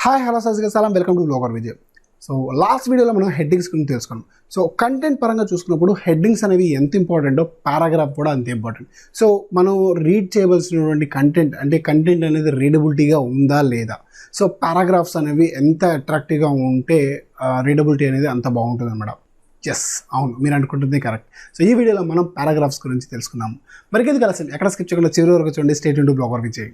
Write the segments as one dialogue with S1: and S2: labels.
S1: Hi hello సలాం welcome to blogger Vijay. So last వీడియోలో మనం హెడ్డింగ్స్ గురించి తెలుసుకున్నాం. సో కంటెంట్ పరంగా చూసుకున్నప్పుడు హెడ్డింగ్స్ అనేవి ఎంత ఇంపార్టెంటో పారాగ్రాఫ్ కూడా అంత ఇంపార్టెంట్. సో మనం రీడ్ చేయవలసినటువంటి కంటెంట్ అంటే కంటెంట్ అనేది రీడబిలిటీగా ఉందా లేదా, సో పారాగ్రాఫ్స్ అనేవి ఎంత అట్రాక్టివ్గా ఉంటే రీడబిలిటీ అనేది అంత బాగుంటుంది అన్నమాట. ఎస్, అవును, మీరు అనుకుంటుంది కరెక్ట్. సో ఈ వీడియోలో మనం పారాగ్రాఫ్స్ గురించి తెలుసుకున్నాము. మరికెందుకు కలిసి ఎక్కడ స్కిప్ చేయకుండా చివరి వరకు చూడండి. Stay tune to blogger Vijay.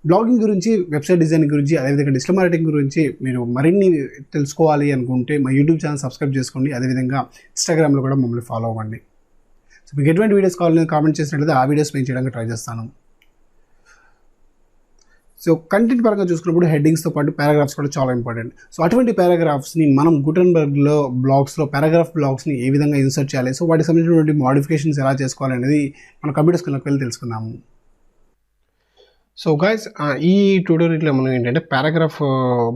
S1: Blogging గురించి, వెబ్సైట్ డిజైన్ గురించి, అదేవిధంగా డిజిటల్ మార్కెటింగ్ గురించి మీరు మరిన్ని తెలుసుకోవాలి అనుకుంటే మా యూట్యూబ్ ఛానల్ సబ్స్క్రైబ్ చేసుకోండి. అదేవిధంగా ఇన్స్టాగ్రామ్లో కూడా మమ్మల్ని ఫాలో అవ్వండి. సో మీకు ఎటువంటి వీడియోస్ కావాలని కామెంట్ చేసినట్లయితే ఆ వీడియోస్ నేను చేయడానికి ట్రై చేస్తాను. సో కంటెంట్ పరంగా చూసుకున్నప్పుడు హెడ్డింగ్స్తో పాటు పారాగ్రాఫ్స్ కూడా చాలా ఇంపార్టెంట్. సో అటువంటి పారాగ్రాఫ్స్ని మనం గుటెన్బర్గ్లో బ్లాగ్స్లో పారాగ్రాఫ్ బ్లాగ్స్ని ఏ విధంగా ఇన్సర్ట్ చేయాలి, సో వాటికి సంబంధించినటువంటి మోడిఫికేషన్స్ ఎలా చేసుకోవాలి అనేది మన కంప్యూటర్ స్కిల్లోకి వెళ్ళి తెలుసుకుందాము. సో గైస్, ఈ ట్యూటోరియల్లో మనం ఏంటంటే పారాగ్రాఫ్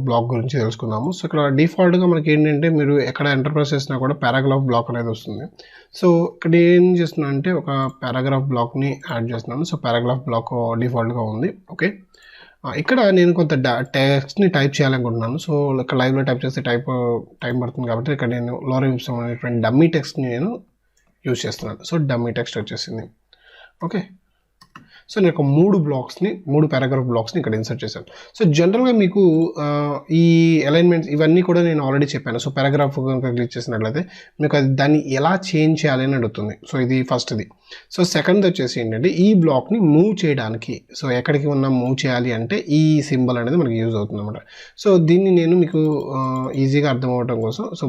S1: బ్లాక్ గురించి తెలుసుకుందాము. సో ఇక్కడ డిఫాల్ట్గా మనకి ఏంటంటే మీరు ఎక్కడ ఎంటర్ప్రెస్ చేసినా కూడా పారాగ్రాఫ్ బ్లాక్ అనేది వస్తుంది. సో ఇక్కడ ఏం చేస్తున్నా అంటే ఒక పారాగ్రాఫ్ బ్లాక్ని యాడ్ చేస్తున్నాను. సో పారాగ్రాఫ్ బ్లాక్ డిఫాల్ట్గా ఉంది. ఓకే, ఇక్కడ నేను కొంత టెక్స్ట్ని టైప్ చేయాలనుకుంటున్నాను. సో ఇక్కడ లైవ్లో టైప్ చేస్తే టైం పడుతుంది కాబట్టి ఇక్కడ నేను లోరెన్స్ అనేటువంటి డమ్మీ టెక్స్ట్ని నేను యూజ్ చేస్తున్నాను. సో డమ్మీ టెక్స్ట్ వచ్చేసింది. ఓకే, సో నేను ఒక మూడు పారాగ్రాఫ్ బ్లాక్స్ని ఇక్కడ ఇన్సర్ట్ చేశాను. సో జనరల్గా మీకు ఈ అలైన్మెంట్స్ ఇవన్నీ కూడా నేను ఆల్రెడీ చెప్పాను. సో పారాగ్రాఫ్ కనుక క్లిక్ చేసినట్లయితే మీకు అది దాన్ని ఎలా చేంజ్ చేయాలి అని అడుగుతుంది. సో ఇది ఫస్ట్ది. సో సెకండ్ వచ్చేసి ఏంటంటే ఈ బ్లాక్ని మూవ్ చేయడానికి, సో ఎక్కడికి మూవ్ చేయాలి అంటే ఈ సింబల్ అనేది మనకి యూజ్ అవుతుంది అనమాట. సో దీన్ని నేను మీకు ఈజీగా అర్థం అవ్వడం కోసం సో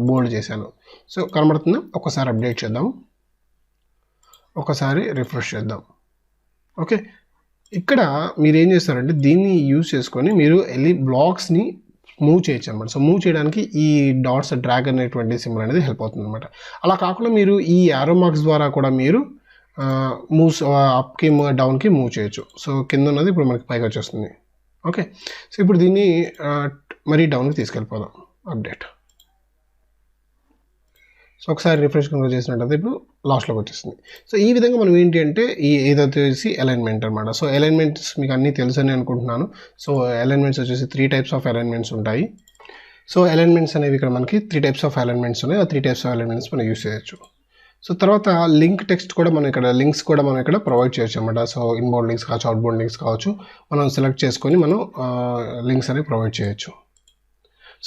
S1: బోల్డ్ చేశాను. సో కనబడుతుందా? ఒకసారి అప్డేట్ చేద్దాం, ఒకసారి రిఫ్రెష్ చేద్దాం. ఓకే, ఇక్కడ మీరు ఏం చేస్తారంటే దీన్ని యూజ్ చేసుకొని మీరు వెళ్ళి బ్లాక్స్ని మూవ్ చేయొచ్చు అనమాట. సో మూవ్ చేయడానికి ఈ డాట్స్ డ్రాగ్ అనేటువంటి సింబల్ అనేది హెల్ప్ అవుతుంది అనమాట. అలా కాకుండా మీరు ఈ యారో మార్క్స్ ద్వారా కూడా మీరు మూవ్స్ అప్కి డౌన్కి మూవ్ చేయొచ్చు. సో కింద ఉన్నది ఇప్పుడు మనకి పైకి వచ్చేస్తుంది. ఓకే, సో ఇప్పుడు దీన్ని మరీ డౌన్కి తీసుకెళ్ళిపోదాం. అప్డేట్. సో ఒకసారి రిఫ్రెష్ కనుక చేసినట్టయితే ఇప్పుడు లాస్ట్లోకి వచ్చేస్తుంది. సో ఈ విధంగా మనం ఏంటి అంటే ఏదైతే అలైన్మెంట్ అనమాట. సో అలైన్మెంట్స్ మీకు అన్నీ తెలుసు అని అనుకుంటున్నాను. సో అలైన్మెంట్స్ వచ్చేసి 3 types ఆఫ్ అలైన్మెంట్స్ ఉంటాయి. సో అలైన్మెంట్స్ అనేవి ఇక్కడ మనకి 3 types ఆఫ్ అలైన్మెంట్స్ ఉన్నాయి. ఆ 3 types ఆఫ్ అలైన్మెంట్స్ మనం యూస్ చేయొచ్చు. సో తర్వాత లింక్ టెక్స్ట్ కూడా మనం ఇక్కడ లింక్స్ కూడా మనం ఇక్కడ ప్రొవైడ్ చేయొచ్చు అనమాట. సో ఇన్బౌండ్ లింక్స్ కావచ్చు, అవుట్బౌండ్ లింక్స్ కావచ్చు, మనం సెలెక్ట్ చేసుకొని మనం లింక్స్ అనేవి ప్రొవైడ్ చేయొచ్చు.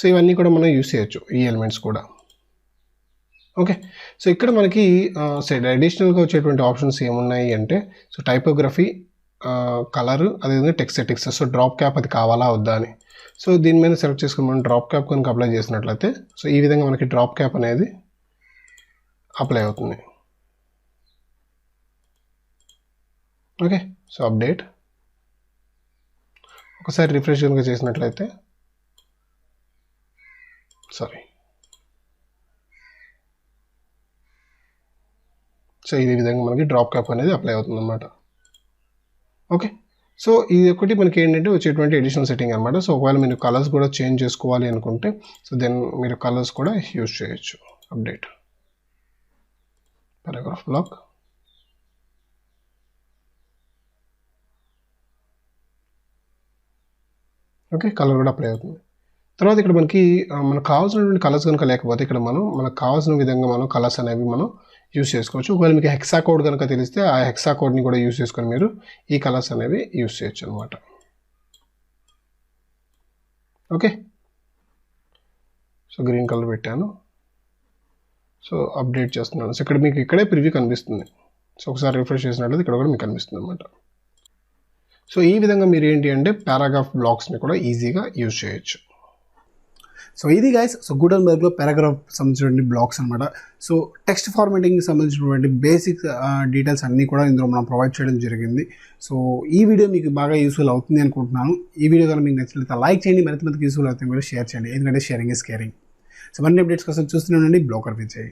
S1: సో ఇవన్నీ కూడా మనం యూస్ చేయొచ్చు, ఈ ఎలిమెంట్స్ కూడా. ఓకే, సో ఇక్కడ మనకి అడిషనల్గా వచ్చేటువంటి ఆప్షన్స్ ఏమున్నాయి అంటే సో టైపోగ్రఫీ, కలర్, అదేవిధంగా text settings. So drop cap అది కావాలా వద్దా అని. సో దీని మీద సెలెక్ట్ చేసుకుని మనం డ్రాప్ క్యాప్ కనుక అప్లై చేసినట్లయితే సో ఈ విధంగా మనకి డ్రాప్ క్యాప్ అనేది అప్లై అవుతుంది. Okay, so update. ఒకసారి రిఫ్రెష్ కనుక చేసినట్లయితే సో ఈ విధంగా మనకి డ్రాప్ క్యాప్ అనేది అప్లై అవుతుంది అనమాట. ఓకే, సో ఇది ఒకటి మనకి ఏంటంటే వచ్చేటువంటి ఎడిషనల్ సెట్టింగ్ అనమాట. సో ఒకవేళ మీరు కలర్స్ కూడా చేంజ్ చేసుకోవాలి అనుకుంటే సో దెన్ మీరు కలర్స్ కూడా యూజ్ చేయొచ్చు. Update, paragraph block. Okay, colour కూడా అప్లై అవుతుంది. తర్వాత ఇక్కడ మనకి మనకు కావాల్సినటువంటి కలర్స్ కనుక లేకపోతే ఇక్కడ మనకు కావాల్సిన విధంగా మనం కలర్స్ అనేవి మనం యూస్ చేసుకోవచ్చు. ఒకవేళ మీకు హెక్సా కోడ్ కనుక తెలిస్తే ఆ హెక్సా కోడ్ని కూడా యూస్ చేసుకొని మీరు ఈ కలర్స్ అనేవి యూస్ చేయొచ్చు అనమాట. ఓకే, సో గ్రీన్ కలర్ పెట్టాను. సో అప్డేట్ చేస్తున్నాను. సో ఇక్కడ మీకు ఇక్కడే ప్రివ్యూ కనిపిస్తుంది. సో ఒకసారి రిఫ్రెష్ చేసినట్లయితే ఇక్కడ కూడా మీకు కనిపిస్తుంది అనమాట. సో ఈ విధంగా మీరు ఏంటి అంటే పారాగ్రాఫ్ బ్లాక్స్ని కూడా ఈజీగా యూజ్ చేయొచ్చు. సో ఇది గైస్, సో గుటెన్బర్గ్లో పారాగ్రాఫ్ సంబంధించినటువంటి బ్లాక్స్ అనమాట. సో టెక్స్ట్ ఫార్మాటింగ్కి సంబంధించినటువంటి బేసిక్ డీటెయిల్స్ అన్నీ కూడా ఇందులో మనం ప్రొవైడ్ చేయడం జరిగింది. సో ఈ వీడియో మీకు బాగా యూస్ఫుల్ అవుతుంది అనుకుంటున్నాను. ఈ వీడియో కనుక మీకు నచ్చినట్లయితే లైక్ చేయండి, మరింత మందికి యూస్ఫుల్ అవుతుంది కూడా షేర్ చేయండి, ఎందుకంటే షేరింగ్ ఇస్ కేరింగ్. సో మరిన్ని అప్డేట్స్ కోసం చూస్తూనే ఉండండి బ్లాగర్ విజయ్.